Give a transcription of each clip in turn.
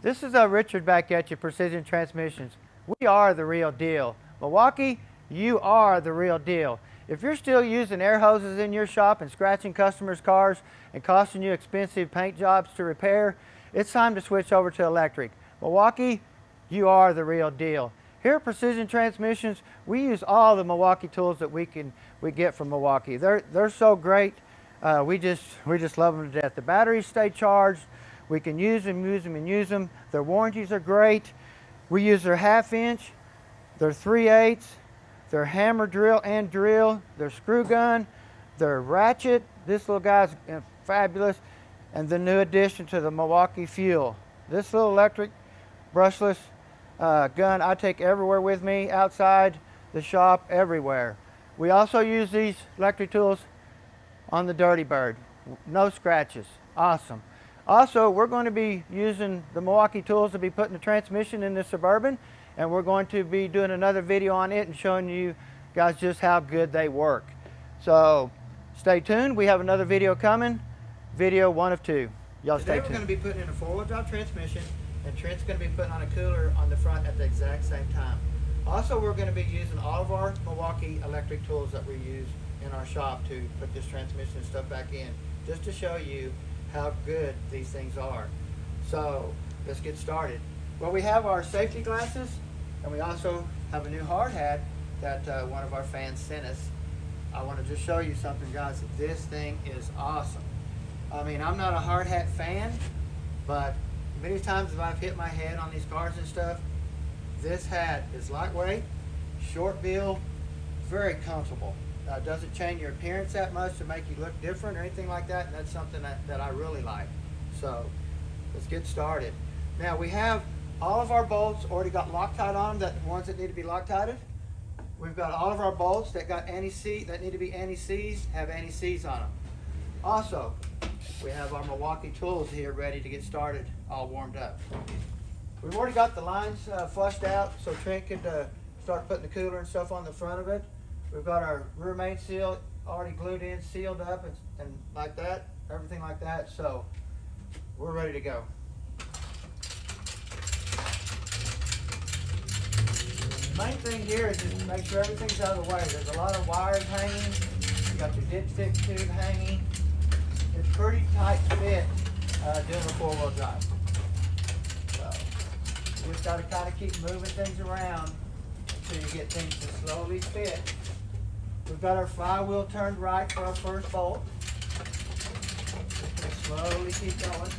This is Richard back at you, Precision Transmissions. We are the real deal. Milwaukee, you are the real deal. If you're still using air hoses in your shop and scratching customers' cars and costing you expensive paint jobs to repair, it's time to switch over to electric. Milwaukee, you are the real deal. Here at Precision Transmissions, we use all the Milwaukee tools that we get from Milwaukee. They're so great. We just love them to death. The batteries stay charged. We can use them, and use them. Their warranties are great. We use their 1/2 inch, their 3/8, their hammer drill and drill, their screw gun, their ratchet. This little guy's fabulous. And the new addition to the Milwaukee Fuel. This little electric brushless gun I take everywhere with me, outside the shop, everywhere. We also use these electric tools on the Dirty Bird. No scratches. Awesome. Also, we're going to be using the Milwaukee tools to be putting the transmission in the Suburban, and we're going to be doing another video on it and showing you guys just how good they work. So stay tuned. We have another video coming. Video 1 of 2. Y'all stay tuned. Today we're going to be putting in a 4-wheel drive transmission, and Trent's going to be putting on a cooler on the front at the exact same time. Also, we're going to be using all of our Milwaukee electric tools that we use in our shop to put this transmission and stuff back in, just to show you how good these things are. So let's get started. Well, we have our safety glasses, and we also have a new hard hat that one of our fans sent us. I want to just show you something, guys. This thing is awesome. I mean, I'm not a hard hat fan, but many times if I've hit my head on these cars and stuff, this hat is lightweight, short bill, very comfortable. Doesn't change your appearance that much to make you look different or anything like that, and that's something that I really like. So let's get started. Now we have all of our bolts already got Loctite on them, the ones that need to be Loctited. We've got all of our bolts that got anti-seize, that need to be anti-seize, have anti-seize on them. Also, we have our Milwaukee tools here ready to get started, all warmed up. We've already got the lines flushed out so Trent could start putting the cooler and stuff on the front of it. We've got our rear main seal already glued in, sealed up, and like that, everything like that. So we're ready to go. The main thing here is just make sure everything's out of the way. There's a lot of wires hanging. You got your dipstick tube hanging. It's pretty tight fit doing a 4-wheel drive. So you just got to kind of keep moving things around until you get things to slowly fit. We've got our flywheel turned right for our first bolt. Just slowly keep going.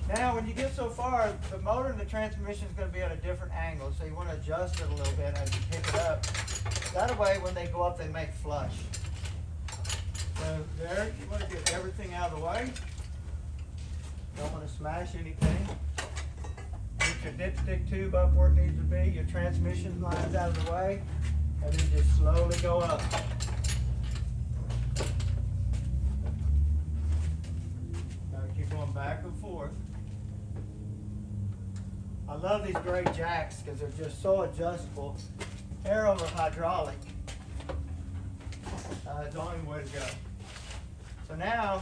Now, when you get so far, the motor and the transmission is going to be at a different angle, so you want to adjust it a little bit as you pick it up. That way, when they go up, they make flush. So there, you want to get everything out of the way. Don't want to smash anything. Get your dipstick tube up where it needs to be. Your transmission lines out of the way. And then just slowly go up. Now keep going back and forth. I love these gray jacks because they're just so adjustable. Air over hydraulic. It's the only way to go. So now,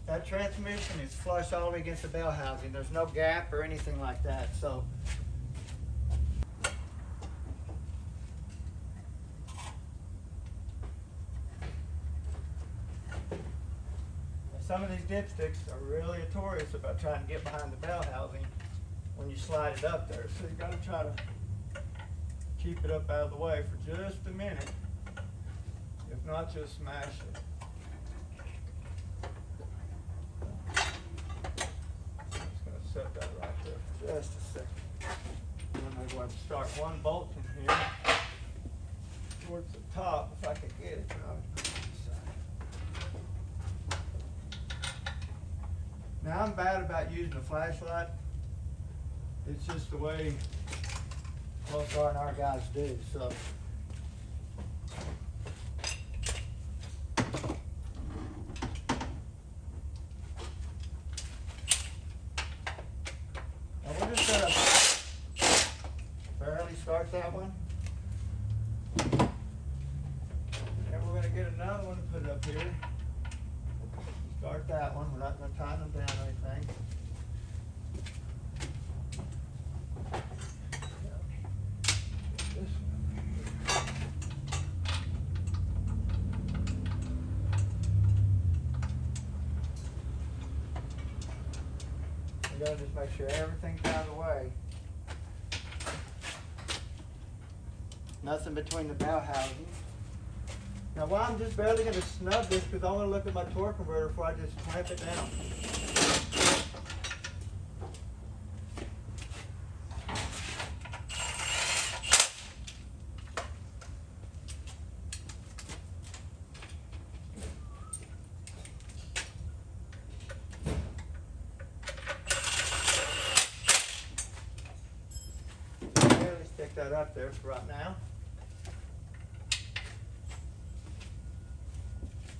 that transmission is flush all the way against the bell housing. There's no gap or anything like that. So some of these dipsticks are really notorious about trying to get behind the bell housing when you slide it up there. So you got to try to keep it up out of the way for just a minute. If not, just smash it. I'm just going to set that right there for just a second. I'm going to go ahead and start one bolt in here towards the top if I can get it. Now, I'm bad about using a flashlight. It's just the way most R&R guys do. So now we're just going to barely start that one. And we're going to get another one and put it up here. Start that one. We're not going to tighten them down or anything. You gotta just make sure everything's out of the way. Nothing between the bell housing. Now while I'm just barely gonna snub this because I wanna look at my torque converter before I just clamp it down. Stick that up there for right now.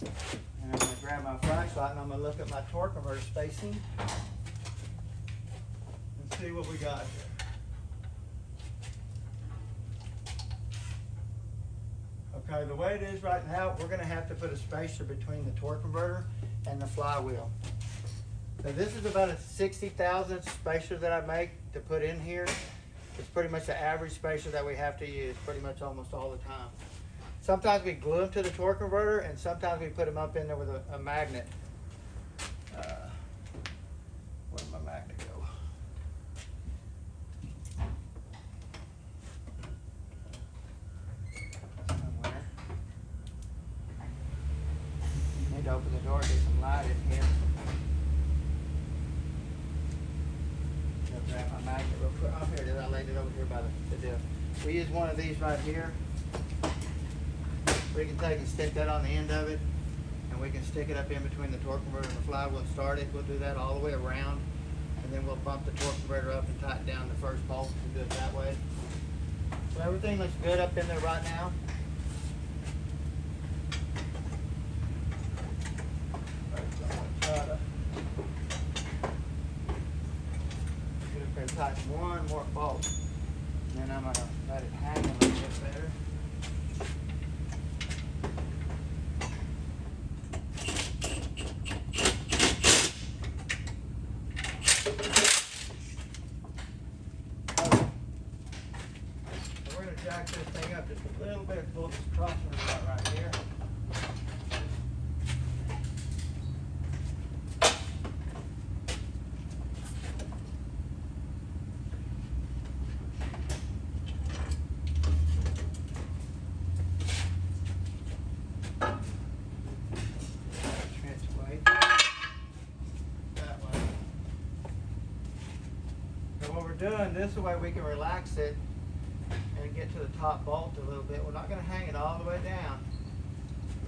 And I'm going to grab my flashlight and I'm going to look at my torque converter spacing and see what we got here. Okay, the way it is right now, we're going to have to put a spacer between the torque converter and the flywheel. So this is about a 60,000th spacer that I make to put in here. It's pretty much the average spacer that we have to use pretty much almost all the time. Sometimes we glue them to the torque converter and sometimes we put them up in there with a magnet. Where'd my magnet go? Somewhere. Need to open the door and get some light in here. Grab my magnet real quick. Oh, here it is. I laid it over here by the deal. We use one of these right here. We can take and stick that on the end of it, and we can stick it up in between the torque converter and the flywheel and start it. We'll do that all the way around, and then we'll bump the torque converter up and tighten down the first bolt and do it that way. So everything looks good up in there right now. Tighten one more bolt, and then I'm going to let it hang a little bit better. So we're going to jack this thing up just a little bit, pull this crossing rod right here. Doing this way we can relax it and get to the top bolt a little bit. We're not going to hang it all the way down.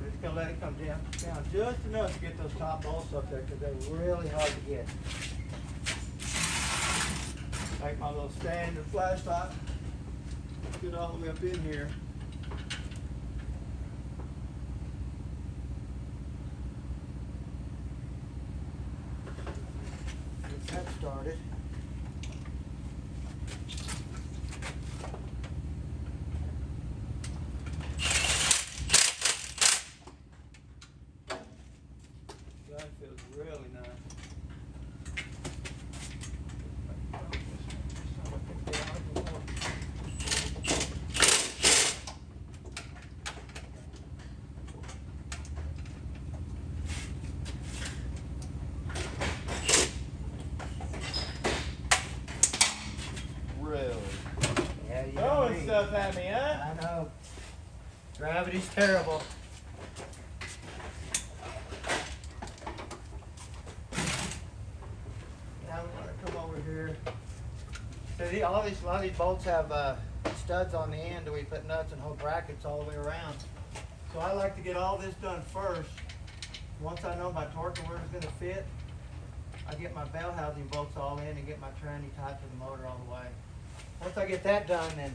We're just going to let it come down just enough to get those top bolts up there because they're really hard to get. Take my little standard flashlight, get all the way up in here. Get that started. Feels really nice. Really? Yeah, you throwing stuff at me, huh? I know. Gravity's terrible. Here. So a lot of these bolts have studs on the end and we put nuts and hold brackets all the way around. So I like to get all this done first. Once I know my torque converter is going to fit, I get my bell housing bolts all in and get my tranny tied to the motor all the way. Once I get that done, then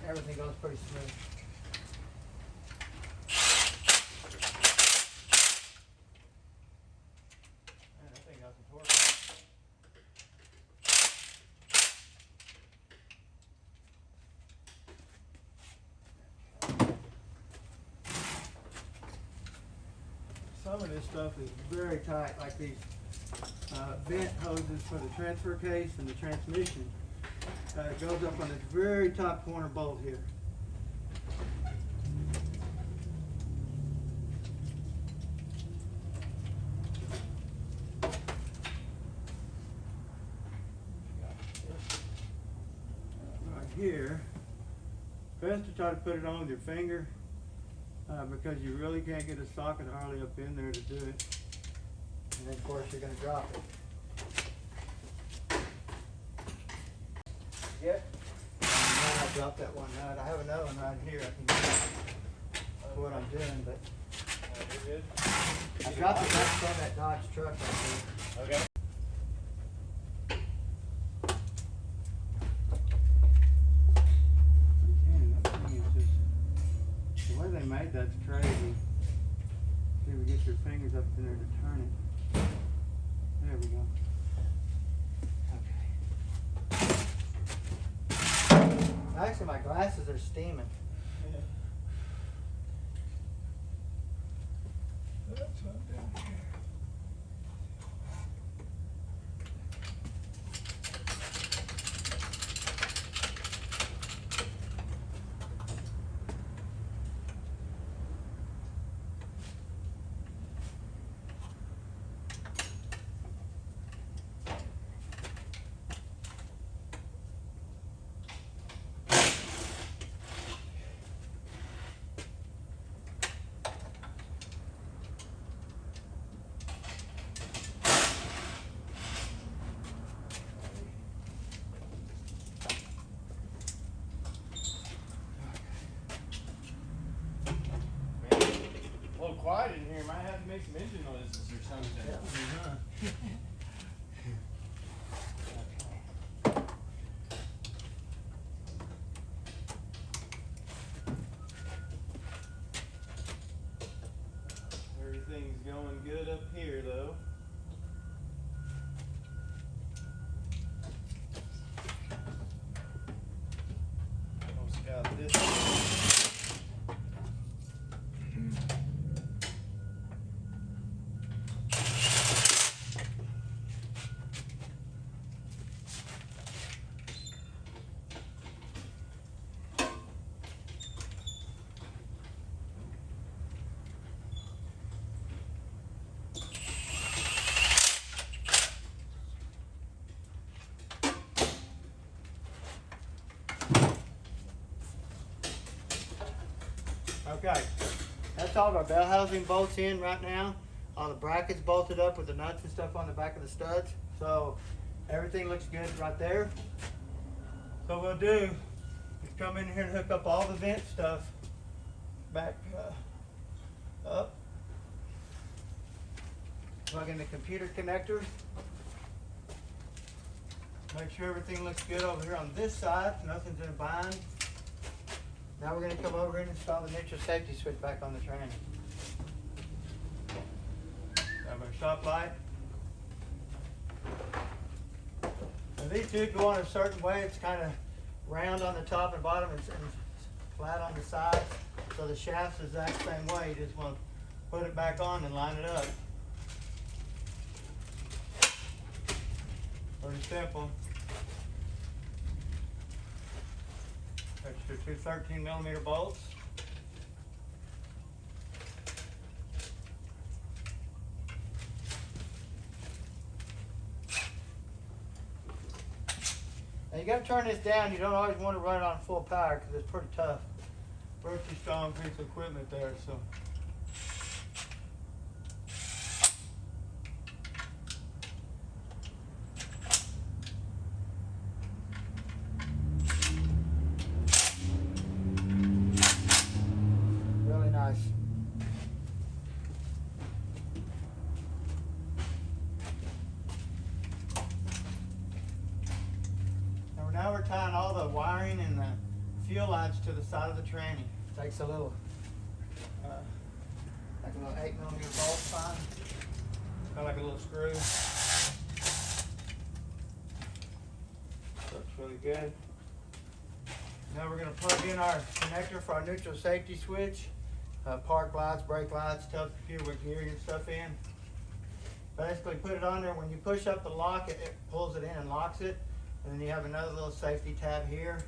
everything goes pretty smooth. Man, that thing got some torque. Some of this stuff is very tight, like these vent hoses for the transfer case and the transmission. It goes up on this very top corner bolt here. Best to try to put it on with your finger because you really can't get a socket hardly up in there to do it. And then of course you're going to drop it. Yep. I dropped that one nut. I have another one right here. I can do what I'm doing, but you're good. I dropped it back from that Dodge truck right there. Okay. Man, that thing is just, the way they made that's crazy. See if we get your fingers up in there to turn it. There we go. Actually, my glasses are steaming. Yeah. That's what down here. A little quiet in here. Might have to make some engine noises or something. Everything's going good up here, though. Almost got this. Okay, that's all of our bell housing bolts in right now. All the brackets bolted up with the nuts and stuff on the back of the studs. So everything looks good right there. So what we'll do is come in here and hook up all the vent stuff back up. Plug in the computer connector. Make sure everything looks good over here on this side. Nothing's in a bind. Now we're going to come over and install the neutral safety switch back on the tranny. Have our stop light. Now these two go on a certain way. It's kind of round on the top and bottom and flat on the sides. So the shaft's the exact same way. You just want to put it back on and line it up. Pretty simple. That's your two 13mm bolts. Now you got to turn this down. You don't always want to run it on full power because it's pretty tough. Pretty strong piece of equipment there. So. Now we're tying all the wiring and the fuel lights to the side of the tranny. Takes a little, like a little 8mm bolt fine. Kind of like a little screw. Looks really good. Now we're going to plug in our connector for our neutral safety switch. Park lights, brake lights, tells the computer what gear your stuff in. Basically put it on there. When you push up the lock, it pulls it in and locks it. And then you have another little safety tab here.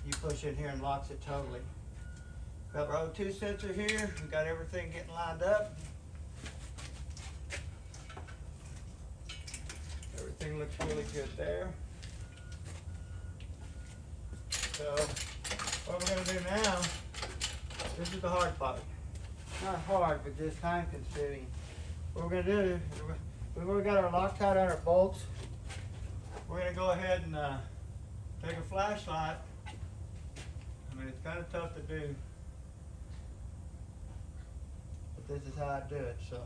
You push it here and locks it totally. Got our O2 sensor here. We got everything getting lined up. Everything looks really good there. So What we're going to do now, this is the hard part. Not hard, but just time consuming. What we're going to do, we've already got our Loctite on our bolts. We're going to go ahead and take a flashlight. I mean, it's kind of tough to do, but this is how I do it, so.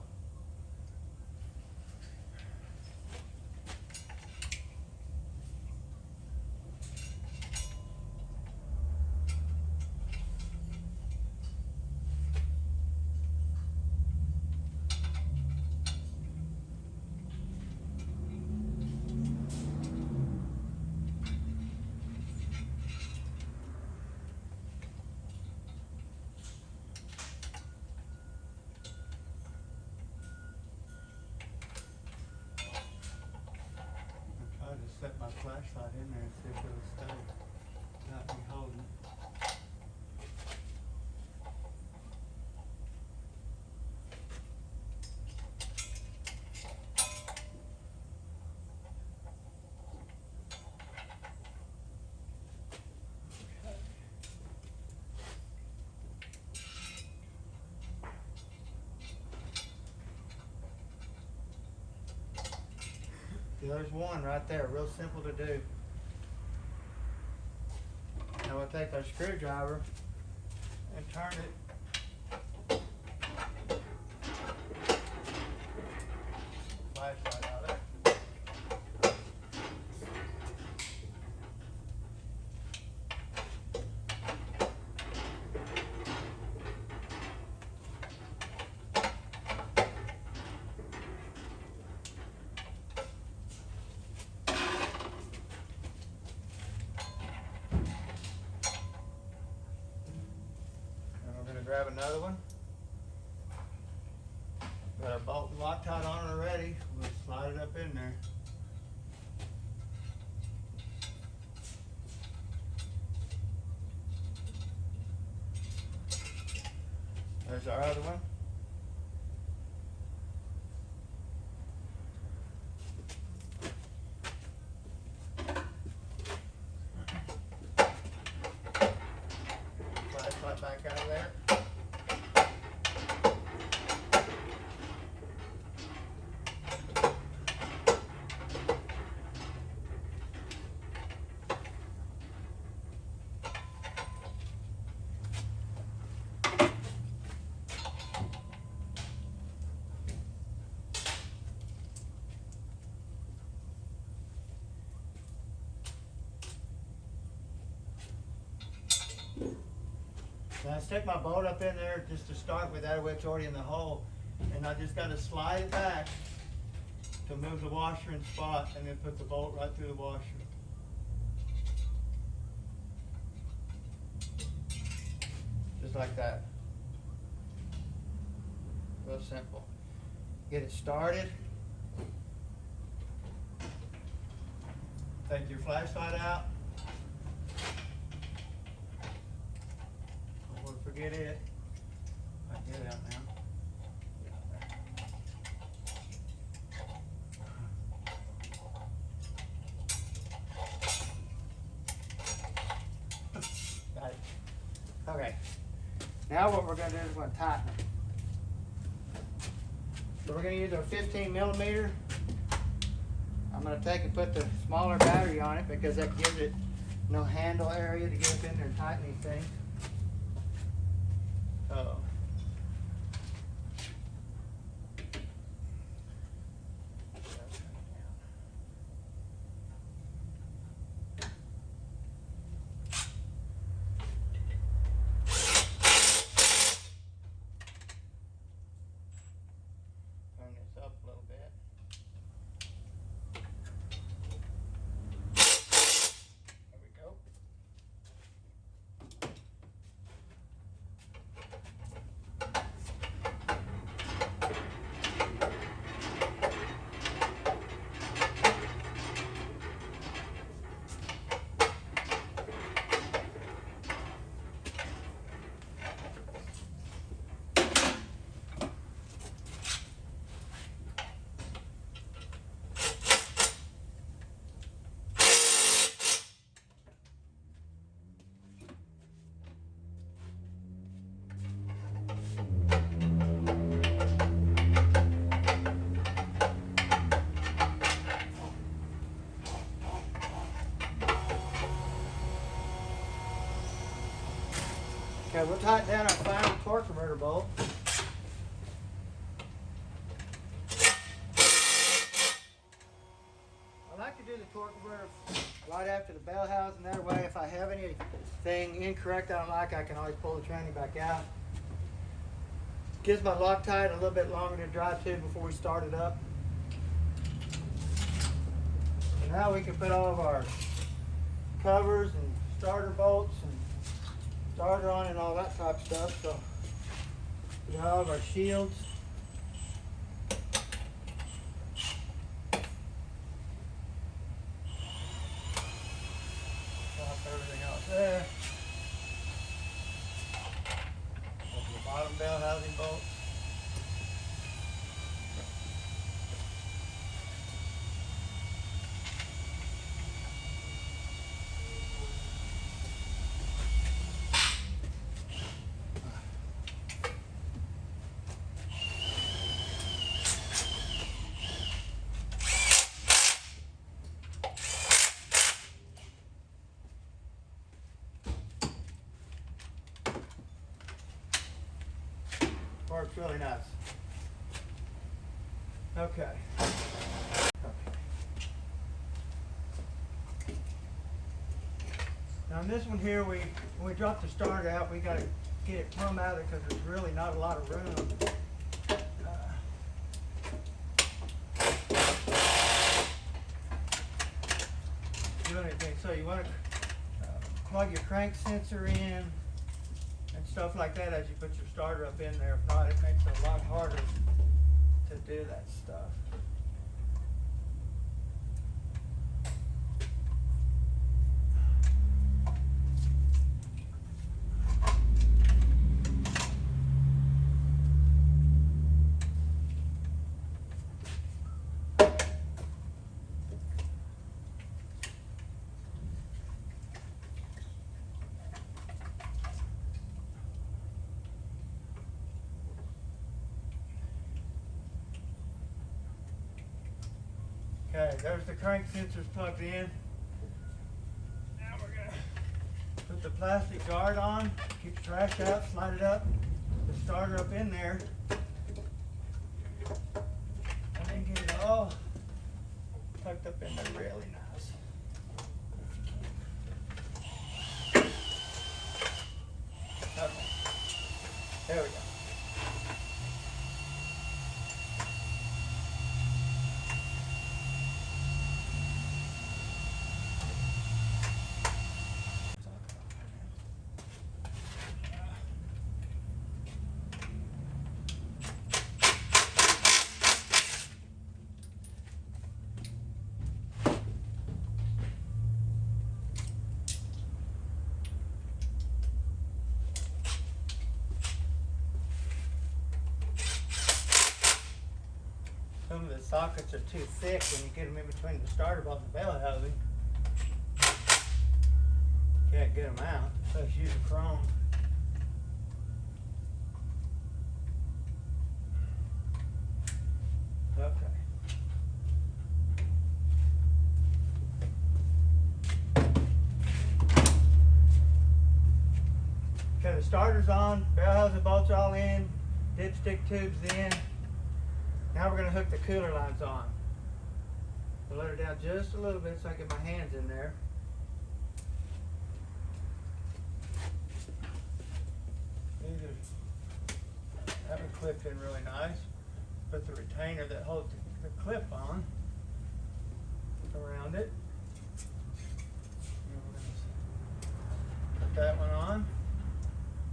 I just set my flashlight in there and see if it'll stay without me holding it. There's one right there, real simple to do. Now we'll take our screwdriver and turn it. Flashlight out there. Grab another one. Got our bolt and Loctite on already. We'll slide it up in there. There's our other one. Flashlight back out of there. Now I stick my bolt up in there just to start with, that way it's already in the hole. And I just got to slide it back to move the washer in spot and then put the bolt right through the washer. Just like that. Real simple. Get it started. Take your flashlight out. Forget it. I get it out now. Got it. Okay. Now what we're going to do is we're going to tighten it. So we're going to use our 15 millimeter. I'm going to take and put the smaller battery on it because that gives it no handle area to get up in there and tighten these things. Uh-oh. Turn this up a little bit. There we go. Okay, we'll tighten down our final torque converter bolt. I like to do the torque converter right after the bell housing. That way, if I have anything incorrect I don't like, I can always pull the tranny back out. Gives my Loctite a little bit longer to dry too before we start it up. And now we can put all of our covers and starter bolts and starter on and all that type of stuff. So we got all of our shields. Drop everything out there. Open the bottom bell housing bolts. Works really nice. Okay. Now on this one here, when we drop the starter out, we got to get it plumb out of it because there's really not a lot of room. Do anything. So you want to plug your crank sensor in and stuff like that as you put your starter up in there. If not, it makes it a lot harder to do that stuff. Okay, there's the crank sensors plugged in. Now we're gonna put the plastic guard on, keep the trash out, slide it up, the starter up in there, and then get it all tucked up in there really nice. Okay, there we go. Some of the sockets are too thick when you get them in between the starter bolt and the bell housing. Can't get them out, so it's using chrome. Okay. Okay, the starter's on, bell housing bolts all in, dipstick tubes in. Now we're going to hook the cooler lines on. I'll let her down just a little bit so I get my hands in there. These are clipped in really nice. Put the retainer that holds the clip on around it. Put that one on.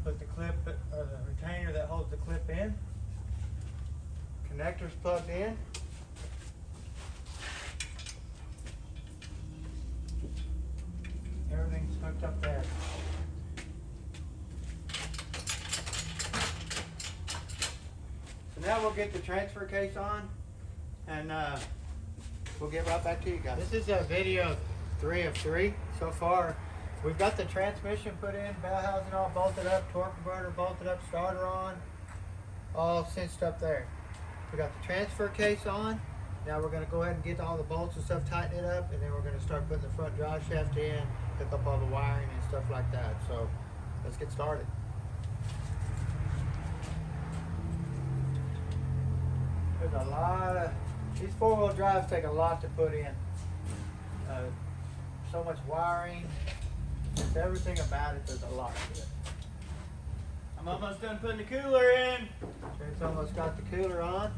Put the clip, or the retainer that holds the clip in. Connectors plugged in. Everything's hooked up there. So now we'll get the transfer case on and we'll get right back to you guys. This is a video 3 of 3 so far. We've got the transmission put in, bell housing all bolted up, torque converter bolted up, starter on, all cinched up there. We got the transfer case on. Now we're going to go ahead and get all the bolts and stuff, tighten it up, and then we're going to start putting the front drive shaft in, hook up all the wiring and stuff like that. So let's get started. There's a lot of, these four-wheel drives take a lot to put in. So much wiring, just everything about it, there's a lot to it. I'm almost done putting the cooler in. Trent's almost got the cooler on.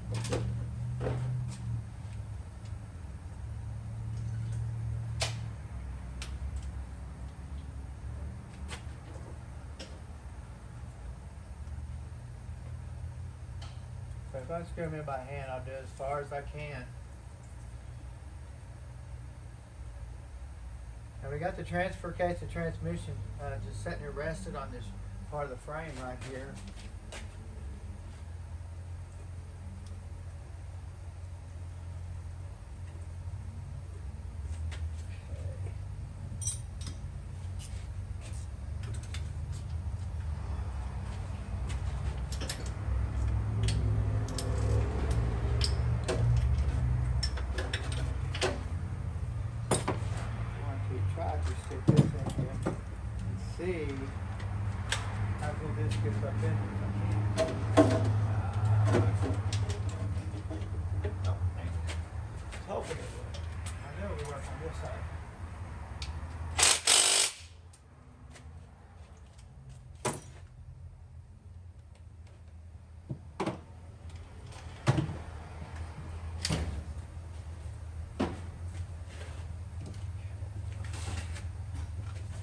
So if I screw them in by hand, I'll do it as far as I can. And we got the transfer case of transmission just sitting here rested on this part of the frame right here. Try to stick this in here and see how good this gets up in here. Oh, man. I was hoping it would. I know it would work on this side.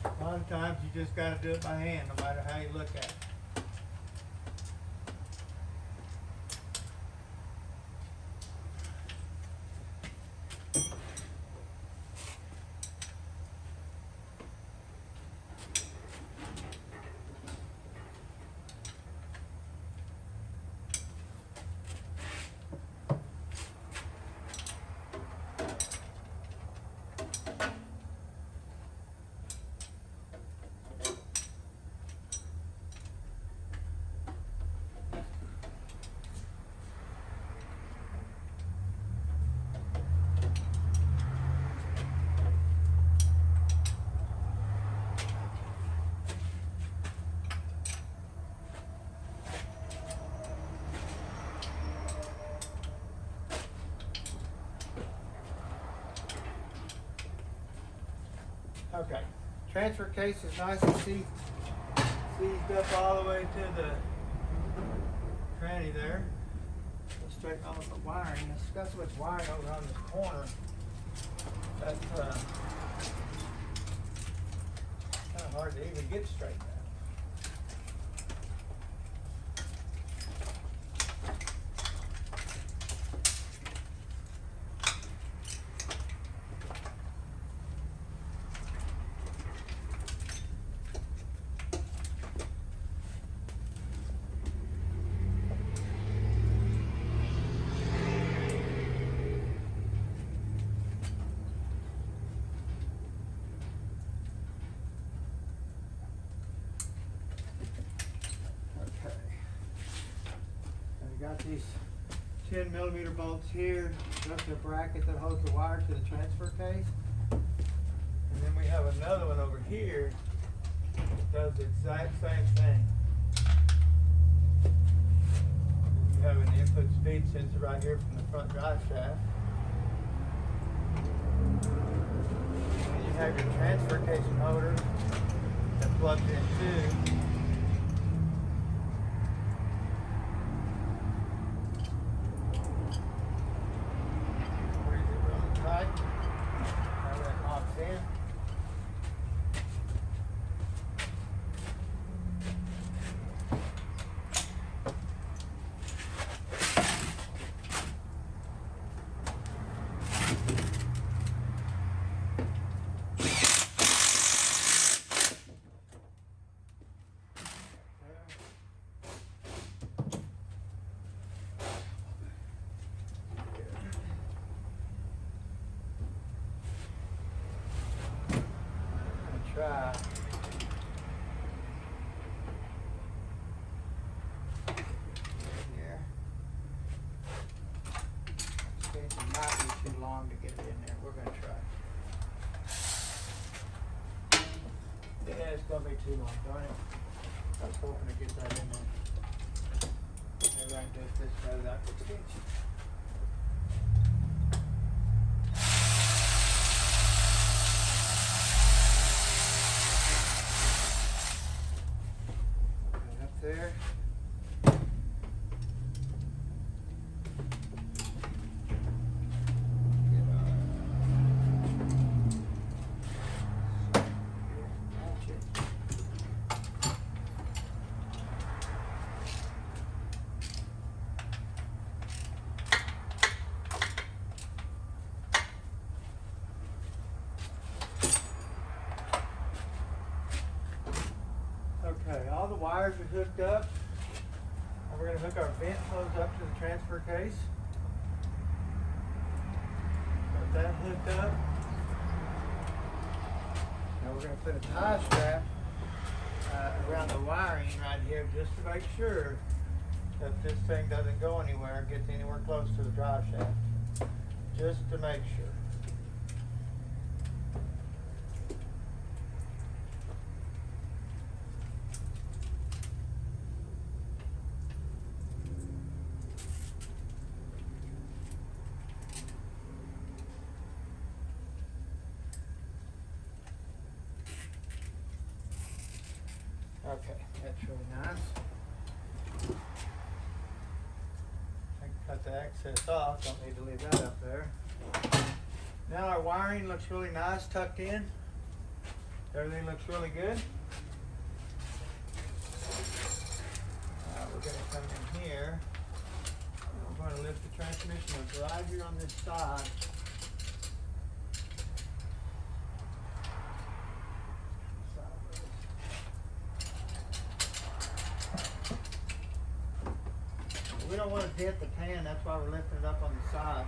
A lot of times you just got to do it by hand, no matter how you look at it. Okay, transfer case is nice and seized up all the way to the cranny there. Let's straighten off the wiring. It's got so much wiring over on this corner that kind of hard to even get straightened out. Got these 10mm bolts here. That's the bracket that holds the wire to the transfer case. And then we have another one over here that does the exact same thing. And you have an input speed sensor right here from the front drive shaft. And you have your transfer case motor that plugs in too. Try. Here. It might be too long to get it in there. We're going to try. Yeah, it's going to be too long, darn it. I was hoping to get that in there. Maybe I can do it this way without the extension. wires are hooked up. And we're going to hook our vent hose up to the transfer case. Got that hooked up. Now we're going to put a tie strap around the wiring right here just to make sure that this thing doesn't go anywhere, gets anywhere close to the drive shaft. Just to make sure. Okay, that's really nice. I can cut the excess off, don't need to leave that up there. Now our wiring looks really nice, tucked in. Everything looks really good. We're going to come in here. We're going to lift the transmission up right here on this side. We don't want to dent the pan, that's why we're lifting it up on the side.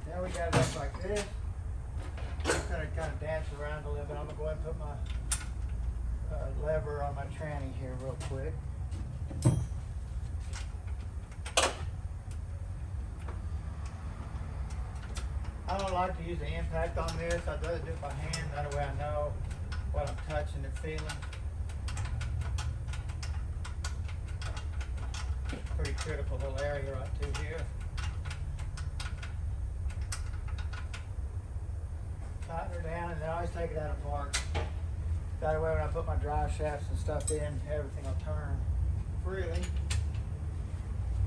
Now we got it up like this. Just going to kind of dance around a little bit. I'm going to go ahead and put my lever on my tranny here real quick. I don't like to use the impact on this. I'd rather do it by hand, that way I know what I'm touching and feeling. Pretty critical little area right through here. Tighten her down and then I always take it out apart. That way when I put my drive shafts and stuff in, everything will turn freely.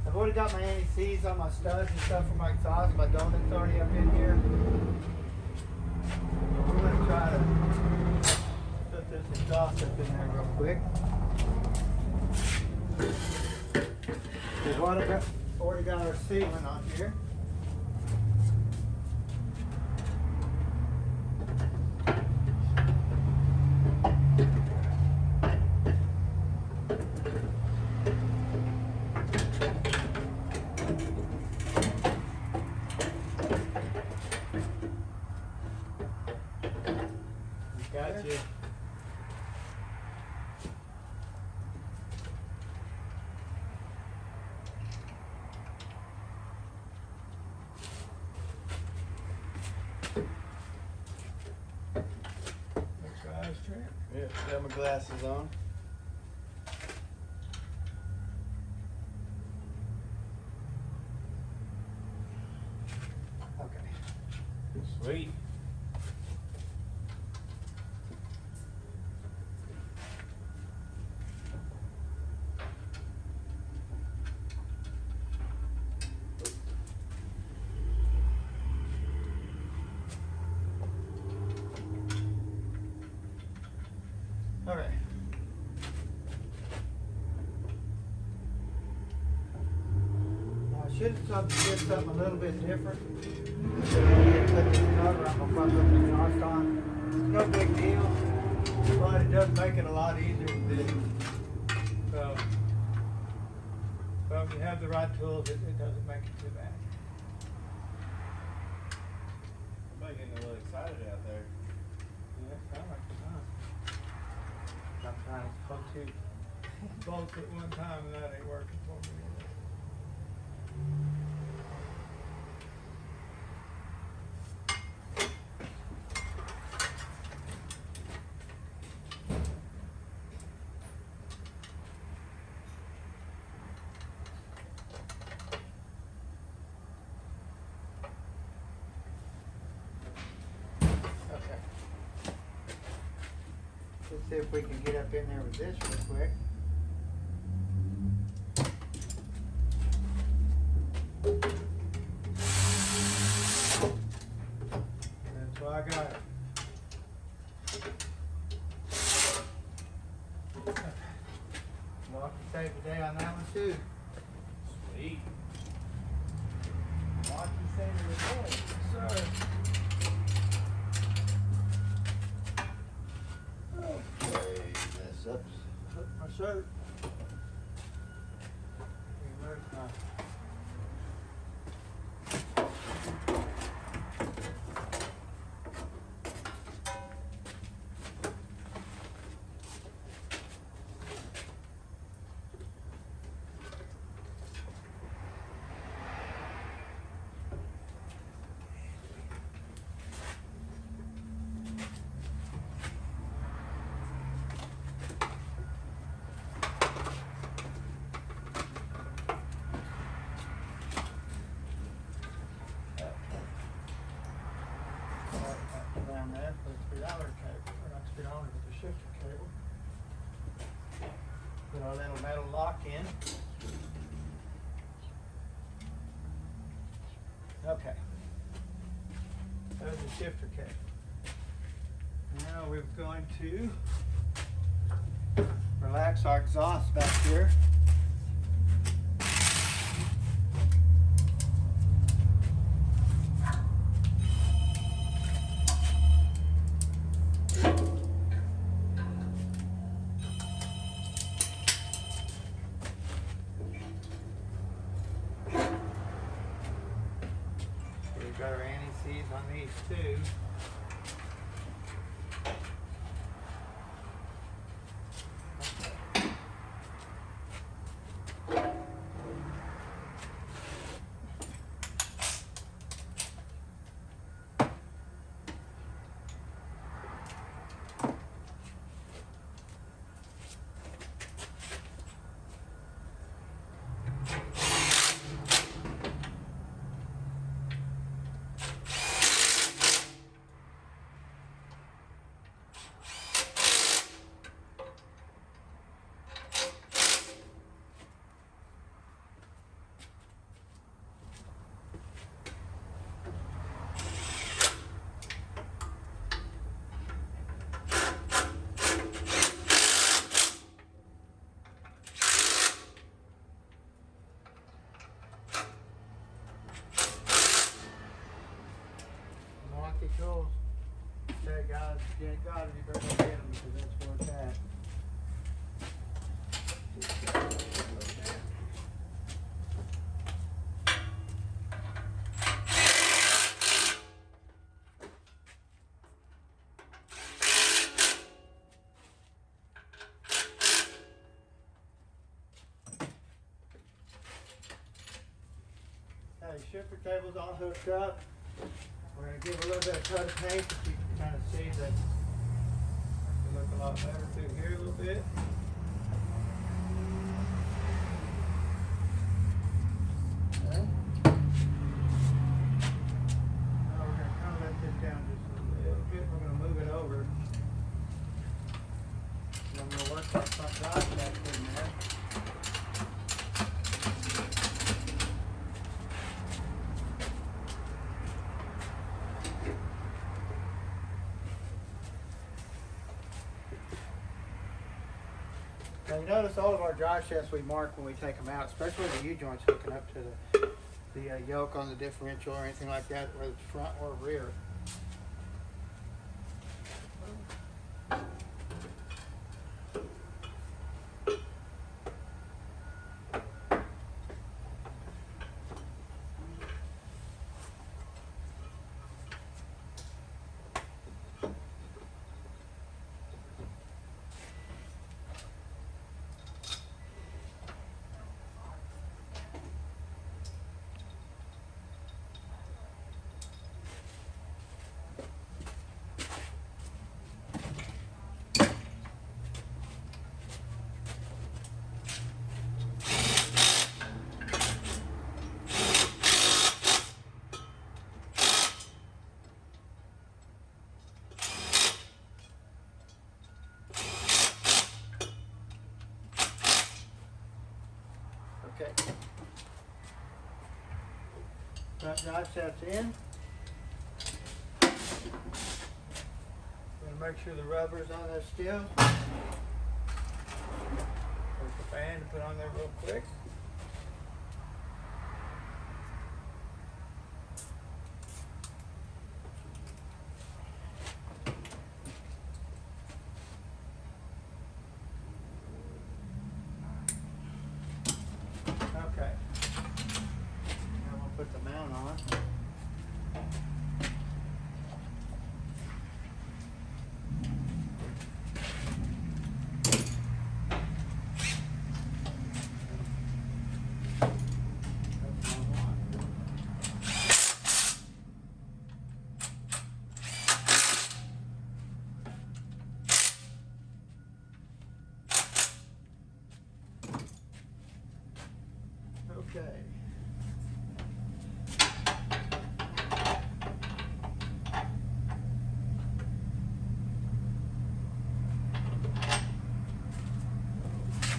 I've already got my anti-seize on my studs and stuff for my exhaust. My donut's already up in here. So we're going to try to put this exhaust up in there real quick. We've already got our sealant on here. Gotcha. Yeah, got my glasses on. Okay. Sweet. Okay. Now I should have did something a little bit different. So I need to put this cover, I'm going to put the exhaust on. It's no big deal, but it does make it a lot easier to do. So, but if you have the right tools, it doesn't make it too bad. I'm getting a little excited out there. Yeah, it sounds like fun. Sometimes hook two bolts at one time and that ain't working for me. Okay. Let's see if we can get up in there with this real quick. That's why I got it. Walk and save the day on that one too. Sweet. Walk and save the day, sir. Oops, hooked my shirt. Where's my... down there for the $3 cable, or not $3, but the shifter cable. Put our little metal lock in. Okay. There's the shifter cable. Now we're going to relax our exhaust back here. We've got our anti-seize on these too. Milwaukee tools. Say guys, if you ain't got them, you better go get them because that's where it's at. Now the shifter cable's all hooked up. We're going to give a little bit of coat of paint so you can kind of see that it look a lot better through here a little bit. Okay. Now we're going to kind of let this down just a little bit. We're going to move it over. And I'm going to work that front drive shaft in there. Now you notice all of our drive shafts we mark when we take them out, especially the U-joints hooking up to the yoke on the differential or anything like that, whether it's front or rear. Okay. Front drive shaft's in. Gonna make sure the rubber's on there still. There's the fan to put on there real quick. down on. Okay.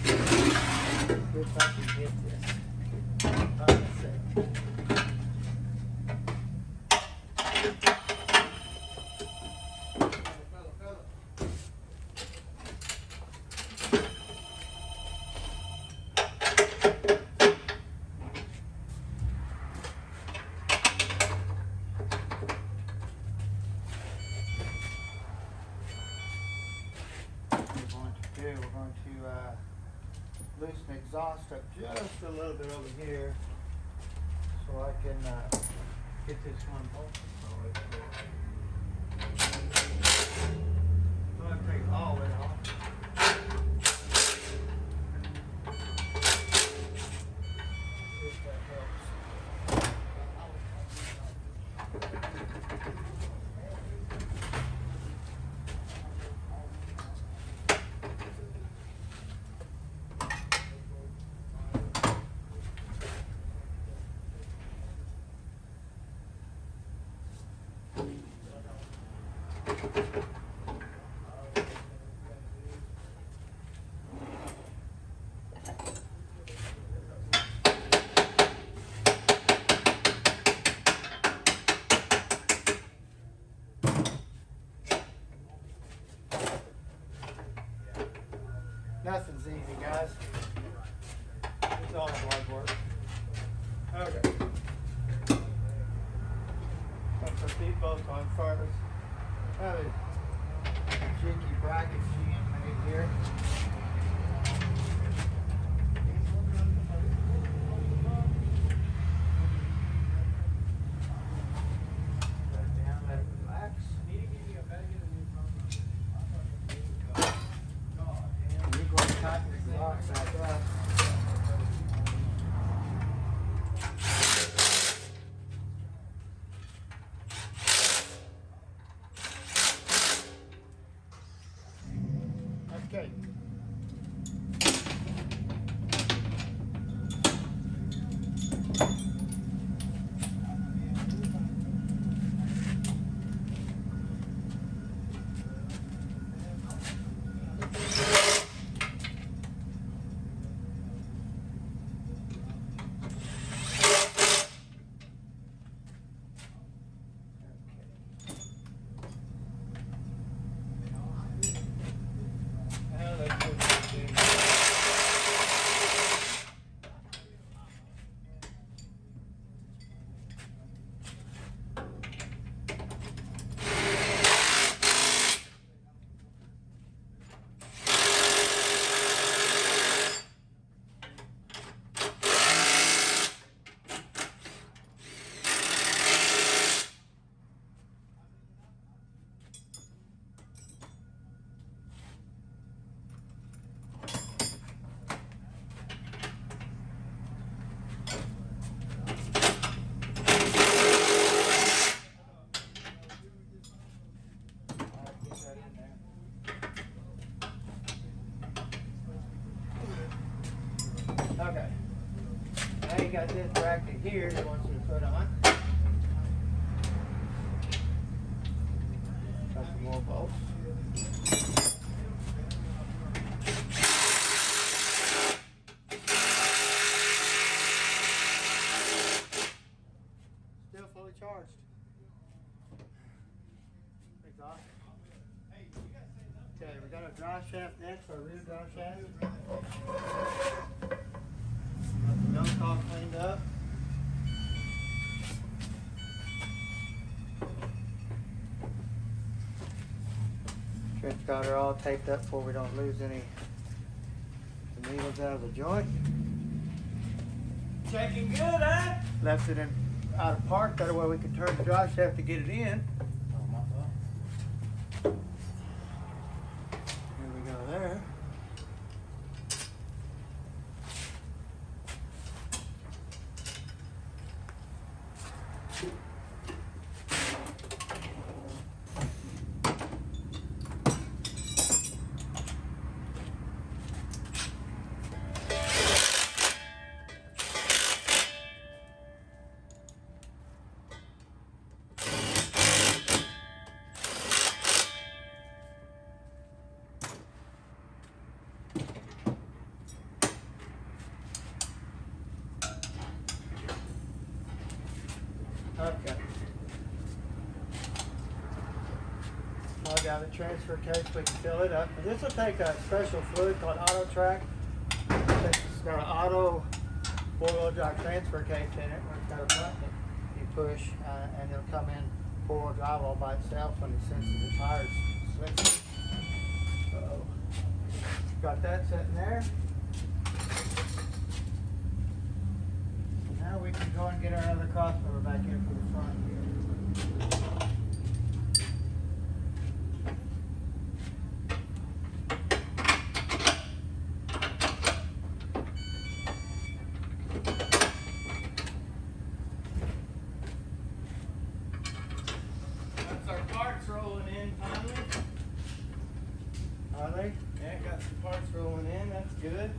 See if I can get this. Let's see. We're going to loosen the exhaust up just a little bit over here so I can get this one off. I'm going to take all of it off. See if that helps. Nothing's easy, guys. It's all hard work. Okay. Put the feet both on first. Have a jiggy bracket GM made here. Let it down, let it relax. You're going to tighten the box back up. Okay. Okay. Now you got this bracket here that wants you to put on. Got some more bolts. Still fully charged. Exhaust. Okay, we got our drive shaft next, our rear drive shaft. Got the nose all cleaned up. Trench cotter all taped up before we don't lose any the needles out of the joint. Checking good, huh? Left it in out of park. That way we can turn the drive shaft to get it in. Oh, my fault. Here we go there. Okay. Plug out the transfer case, we can fill it up. And this will take a special fluid called Auto Track. It's got an auto four-wheel drive transfer case in it, where it's got a button that you push, and it'll come in four-wheel drive all by itself when it senses the tires slipping. So, got that sitting there. Now we can go and get our other crossover back in for the front here. That's our parts rolling in finally. Are they? Yeah, got some parts rolling in. That's good.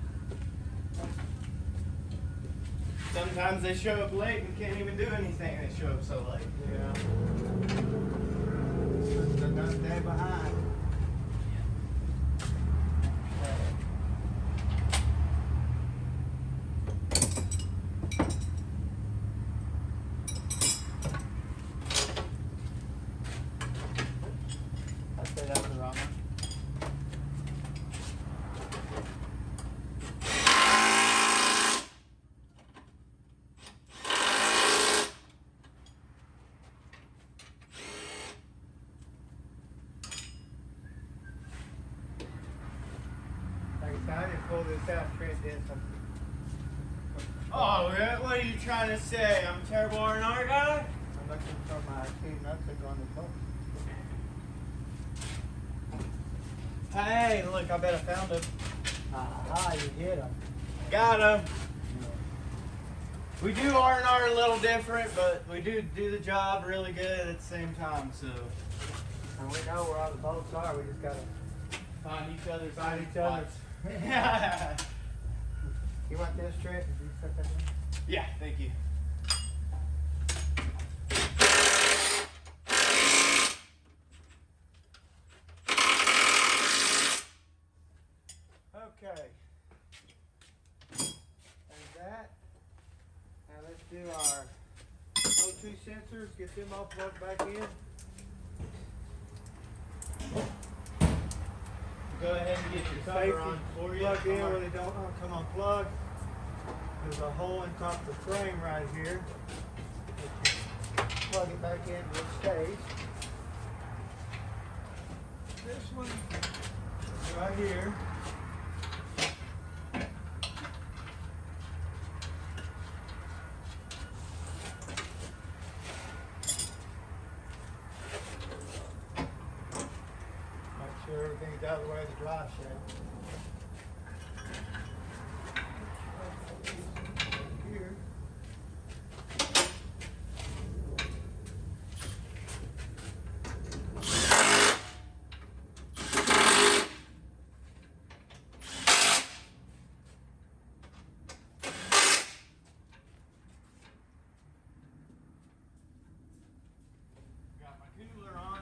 Sometimes they show up late and can't even do anything. They show up so late. Yeah. They're gonna stay behind. I say that's the wrong one. I didn't pull this out, Trent did something. Oh, what are you trying to say? I'm a terrible R&R guy? I'm looking for my two nuts that go on the boat. Hey, look, I bet I found him. Aha, you hit them. Got him. We do R&R a little different, but we do the job really good at the same time, so. And we know where all the bolts are, we just gotta Find each other's find each spots. other's. Yeah. You want this, Trent? Did you set that in? Yeah, thank you. Okay. There's that. Now let's do our O2 sensors, get them all plugged back in. Go ahead and get your Safety cover on for you. plug in where they don't come unplugged. There's a hole in top of the frame right here. Plug it back in where it stays. This one right here. Make sure everything's out of the way of the drive shaft. Here. Got my cooler on.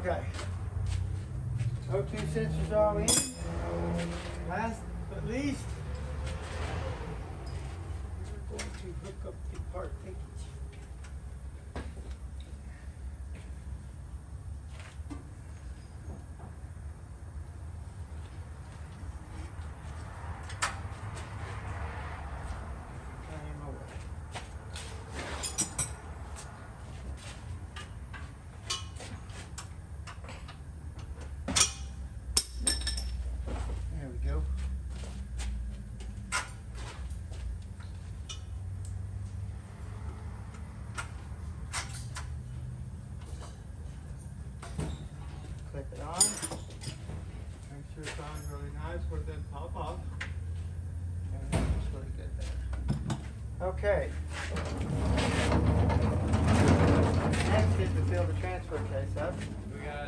Okay. O2 sensors are in. Last but least, we're going to hook up the part linkage. There we go. Clip it on. Make sure it's on really nice where it doesn't pop off. And that's really good there. Okay. Next is to fill the transfer case up. We got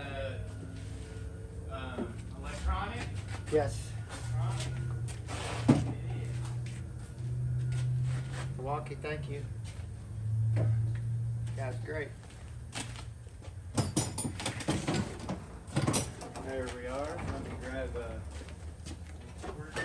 a electronic. Yes. Milwaukee, thank you. That's great. There we are. Let me grab a screwdriver.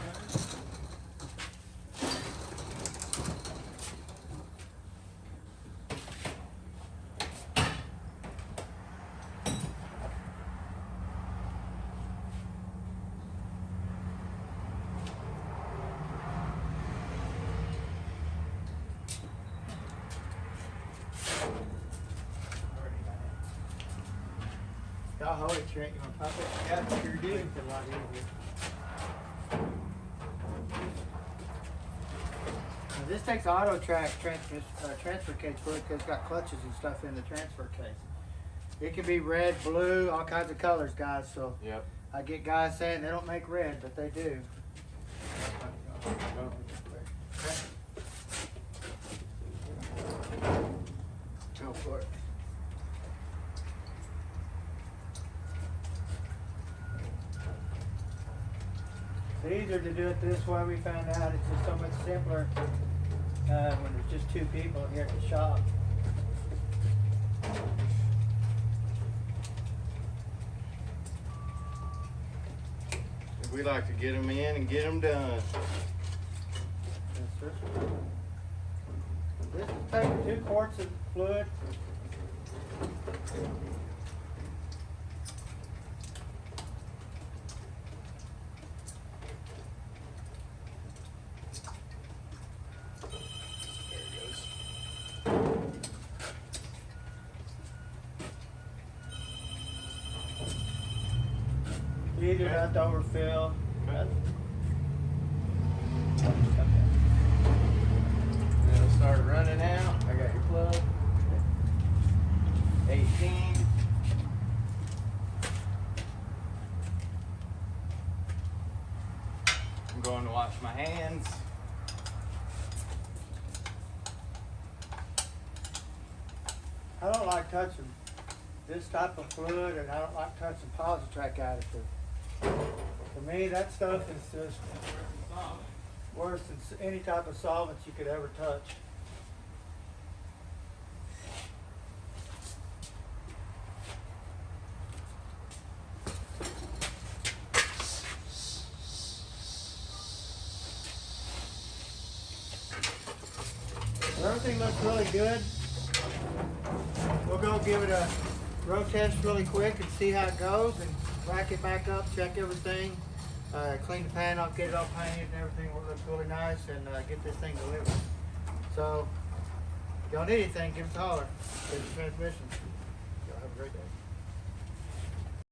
Y'all hold it, Trent. You want to pop it? Yeah, sure do. It's a lot easier. Now, this takes auto track transfer case for it because it's got clutches and stuff in the transfer case. It can be red, blue, all kinds of colors, guys. So Yep. I get guys saying they don't make red, but they do. Go for it. It's easier to do it this way. We found out it's just so much simpler when there's just two people here at the shop. We like to get them in and get them done. Yes, sir. This will take 2 quarts of fluid. Easier not to overfill. Okay. It'll start running out. I got your plug. 18. I'm going to wash my hands. I don't like touching this type of fluid, and I don't like touching Positrack additive. For me, that stuff is just worse than any type of solvents you could ever touch. Well, everything looks really good. We'll go give it a road test really quick and see how it goes, and rack it back up, check everything, clean the pan off, get it all painted and everything will look really nice, and get this thing delivered. So, if y'all need anything, give us a holler. Here's the transmission. Y'all have a great day.